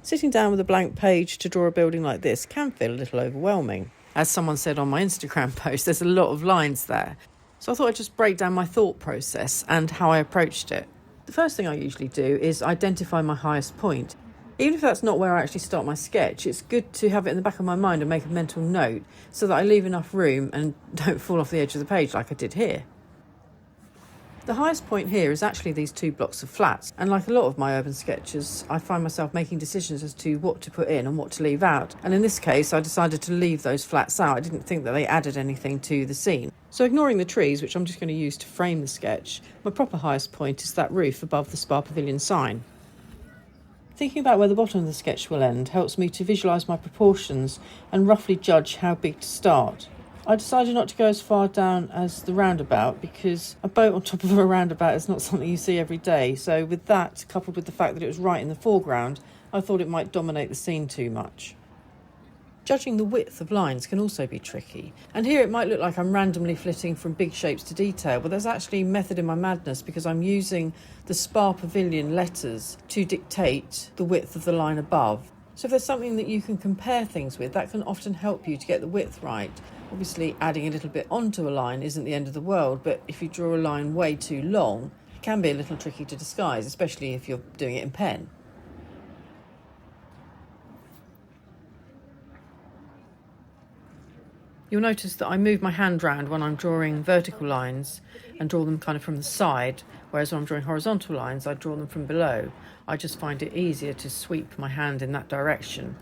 Sitting down with a blank page to draw a building like this can feel a little overwhelming. As someone said on my Instagram post, there's a lot of lines there. So I thought I'd just break down my thought process and how I approached it. The first thing I usually do is identify my highest point. Even if that's not where I actually start my sketch, it's good to have it in the back of my mind and make a mental note so that I leave enough room and don't fall off the edge of the page like I did here. The highest point here is actually these 2 blocks of flats, and like a lot of my urban sketches, I find myself making decisions as to what to put in and what to leave out. And in this case, I decided to leave those flats out. I didn't think that they added anything to the scene. So ignoring the trees, which I'm just going to use to frame the sketch, my proper highest point is that roof above the Spa Pavilion sign. Thinking about where the bottom of the sketch will end helps me to visualise my proportions and roughly judge how big to start. I decided not to go as far down as the roundabout because a boat on top of a roundabout is not something you see every day. So with that, coupled with the fact that it was right in the foreground, I thought it might dominate the scene too much. Judging the width of lines can also be tricky. And here it might look like I'm randomly flitting from big shapes to detail, but there's actually method in my madness because I'm using the Spa Pavilion letters to dictate the width of the line above. So if there's something that you can compare things with, that can often help you to get the width right. Obviously, adding a little bit onto a line isn't the end of the world, but if you draw a line way too long, it can be a little tricky to disguise, especially if you're doing it in pen. You'll notice that I move my hand round when I'm drawing vertical lines and draw them kind of from the side, whereas when I'm drawing horizontal lines, I draw them from below. I just find it easier to sweep my hand in that direction.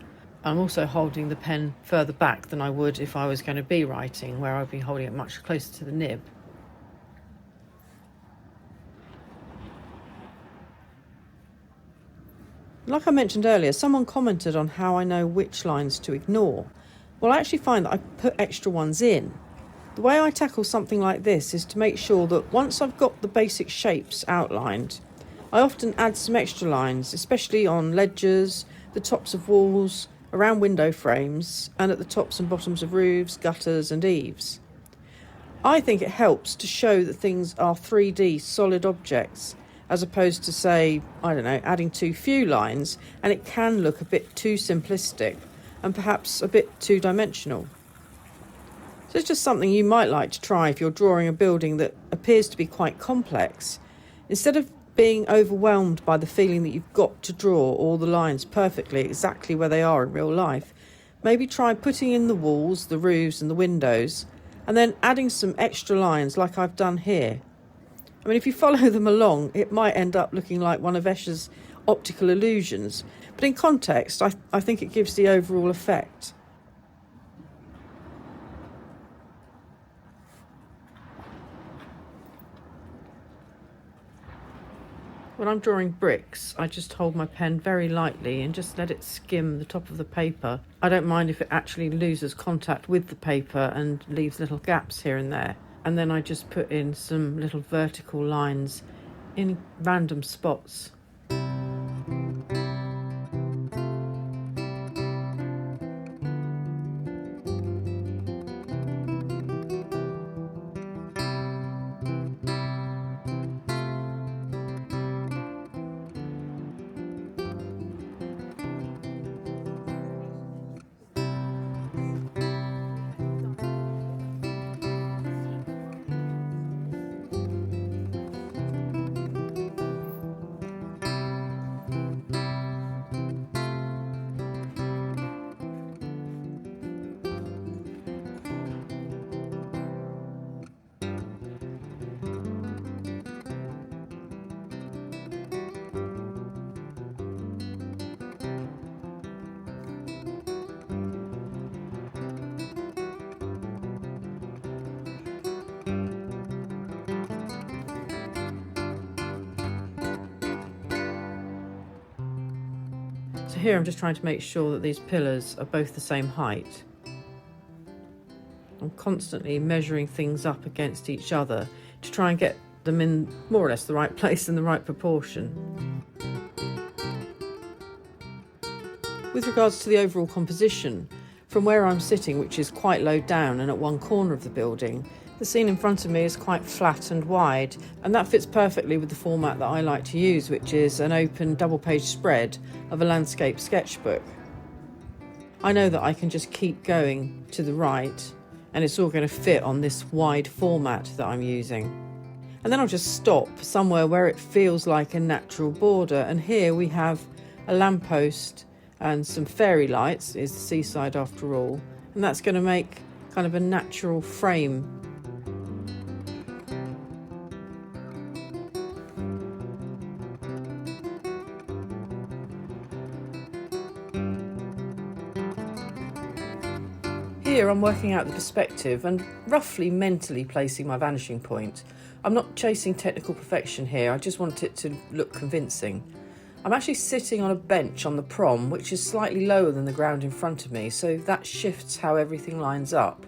I'm also holding the pen further back than I would if I was going to be writing, where I'd be holding it much closer to the nib. Like I mentioned earlier, someone commented on how I know which lines to ignore. Well, I actually find that I put extra ones in. The way I tackle something like this is to make sure that once I've got the basic shapes outlined, I often add some extra lines, especially on ledges, the tops of walls, around window frames, and at the tops and bottoms of roofs, gutters and eaves. I think it helps to show that things are 3D solid objects, as opposed to, say, adding too few lines, and it can look a bit too simplistic and perhaps a bit two-dimensional. So it's just something you might like to try if you're drawing a building that appears to be quite complex. Instead of being overwhelmed by the feeling that you've got to draw all the lines perfectly exactly where they are in real life, maybe try putting in the walls, the roofs and the windows, and then adding some extra lines like I've done here. I mean, if you follow them along, it might end up looking like one of Escher's optical illusions, but in context, I think it gives the overall effect. When I'm drawing bricks, I just hold my pen very lightly and just let it skim the top of the paper. I don't mind if it actually loses contact with the paper and leaves little gaps here and there. And then I just put in some little vertical lines in random spots. So here I'm just trying to make sure that these pillars are both the same height. I'm constantly measuring things up against each other to try and get them in more or less the right place and the right proportion. With regards to the overall composition, from where I'm sitting, which is quite low down and at one corner of the building, The scene in front of me is quite flat and wide, and that fits perfectly with the format that I like to use, which is an open double-page spread of a landscape sketchbook. I know that I can just keep going to the right, and it's all going to fit on this wide format that I'm using. And then I'll just stop somewhere where it feels like a natural border, and here we have a lamppost and some fairy lights. It's the seaside after all, and that's going to make kind of a natural frame. Here I'm working out the perspective and roughly mentally placing my vanishing point. I'm not chasing technical perfection here, I just want it to look convincing. I'm actually sitting on a bench on the prom, which is slightly lower than the ground in front of me, so that shifts how everything lines up.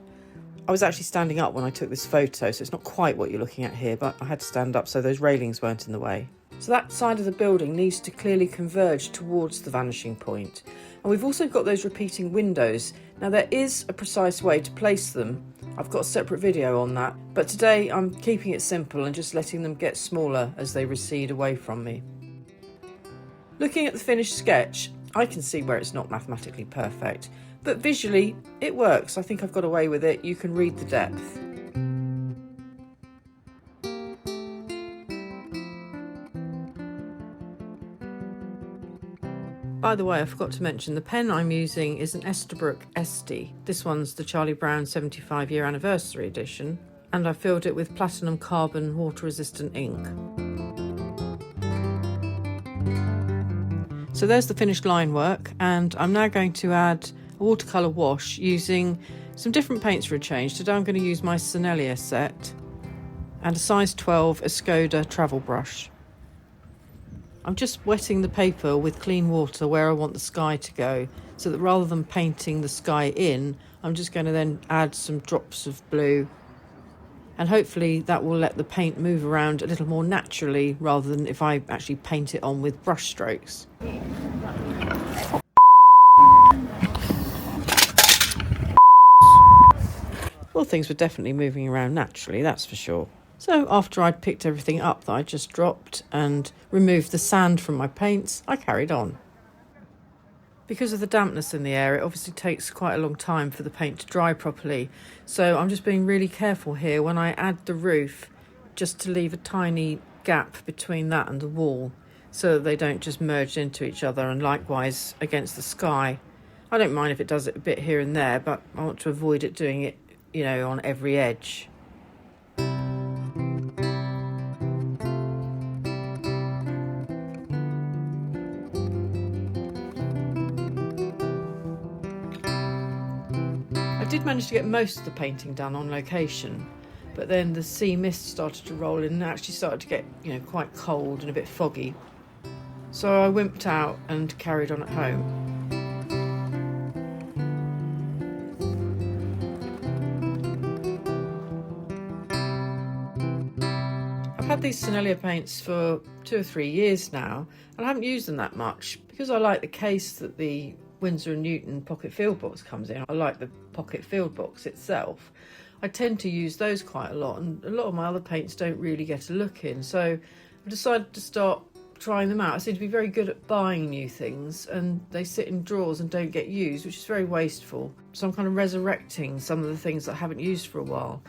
I was actually standing up when I took this photo, so it's not quite what you're looking at here, but I had to stand up so those railings weren't in the way. So that side of the building needs to clearly converge towards the vanishing point. And we've also got those repeating windows. Now there is a precise way to place them. I've got a separate video on that, but today I'm keeping it simple and just letting them get smaller as they recede away from me. Looking at the finished sketch, I can see where it's not mathematically perfect, but visually it works. I think I've got away with it. You can read the depth. By the way, I forgot to mention the pen I'm using is an Estabrook Esty. This one's the Charlie Brown 75-year anniversary edition, and I filled it with platinum carbon water-resistant ink. So there's the finished line work, and I'm now going to add a watercolour wash using some different paints for a change. Today I'm going to use my Sennelier set and a size 12 Escoda travel brush. I'm just wetting the paper with clean water where I want the sky to go, so that rather than painting the sky in, I'm just going to then add some drops of blue, and hopefully that will let the paint move around a little more naturally rather than if I actually paint it on with brush strokes. Well, things were definitely moving around naturally, that's for sure. So after I'd picked everything up that I just dropped and removed the sand from my paints, I carried on. Because of the dampness in the air, it obviously takes quite a long time for the paint to dry properly. So I'm just being really careful here when I add the roof, just to leave a tiny gap between that and the wall so that they don't just merge into each other, and likewise against the sky. I don't mind if it does it a bit here and there, but I want to avoid it doing it, on every edge. I did manage to get most of the painting done on location, but then the sea mist started to roll in and it actually started to get, quite cold and a bit foggy. So I wimped out and carried on at home. I've had these Sennelier paints for 2 or 3 years now, and I haven't used them that much because I like the case that the Winsor & Newton pocket field box comes in. I like the pocket field box itself. I tend to use those quite a lot, and a lot of my other paints don't really get a look in, so I've decided to start trying them out. I seem to be very good at buying new things, and they sit in drawers and don't get used, which is very wasteful. So I'm kind of resurrecting some of the things that I haven't used for a while.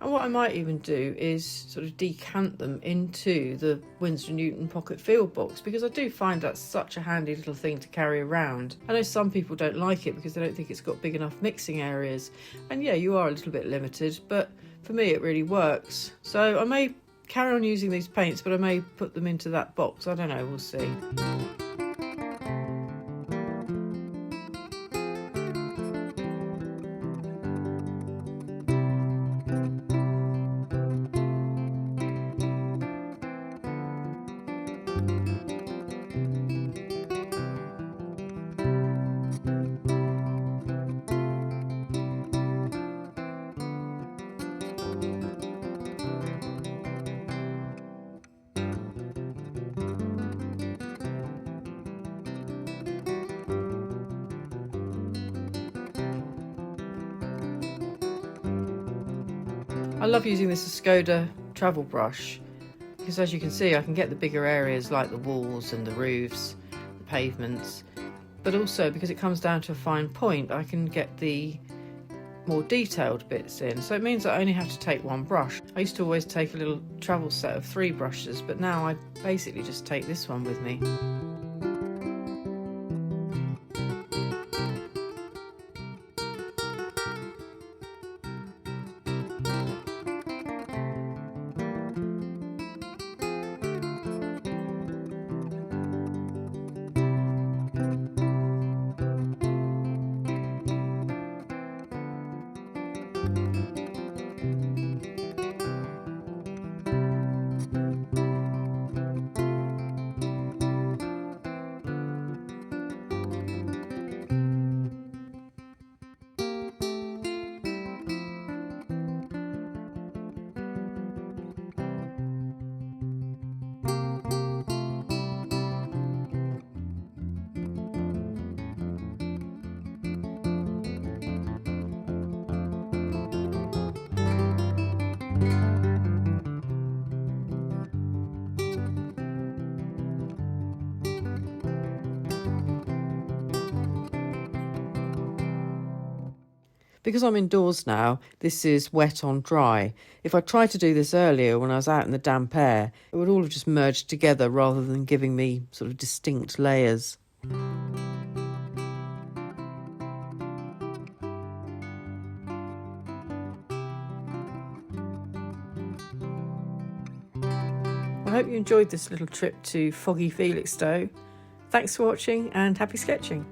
And what I might even do is sort of decant them into the Winsor & Newton pocket field box, because I do find that's such a handy little thing to carry around. I know some people don't like it because they don't think it's got big enough mixing areas. And yeah, you are a little bit limited, but for me it really works. So I may carry on using these paints, but I may put them into that box. I don't know, we'll see. I love using this Skoda travel brush because, as you can see, I can get the bigger areas like the walls and the roofs, the pavements, but also because it comes down to a fine point, I can get the more detailed bits in. So it means I only have to take one brush. I used to always take a little travel set of 3 brushes, but now I basically just take this one with me. Because I'm indoors now, this is wet on dry. If I tried to do this earlier when I was out in the damp air, it would all have just merged together rather than giving me sort of distinct layers. I hope you enjoyed this little trip to foggy Felixstowe. Thanks for watching and happy sketching.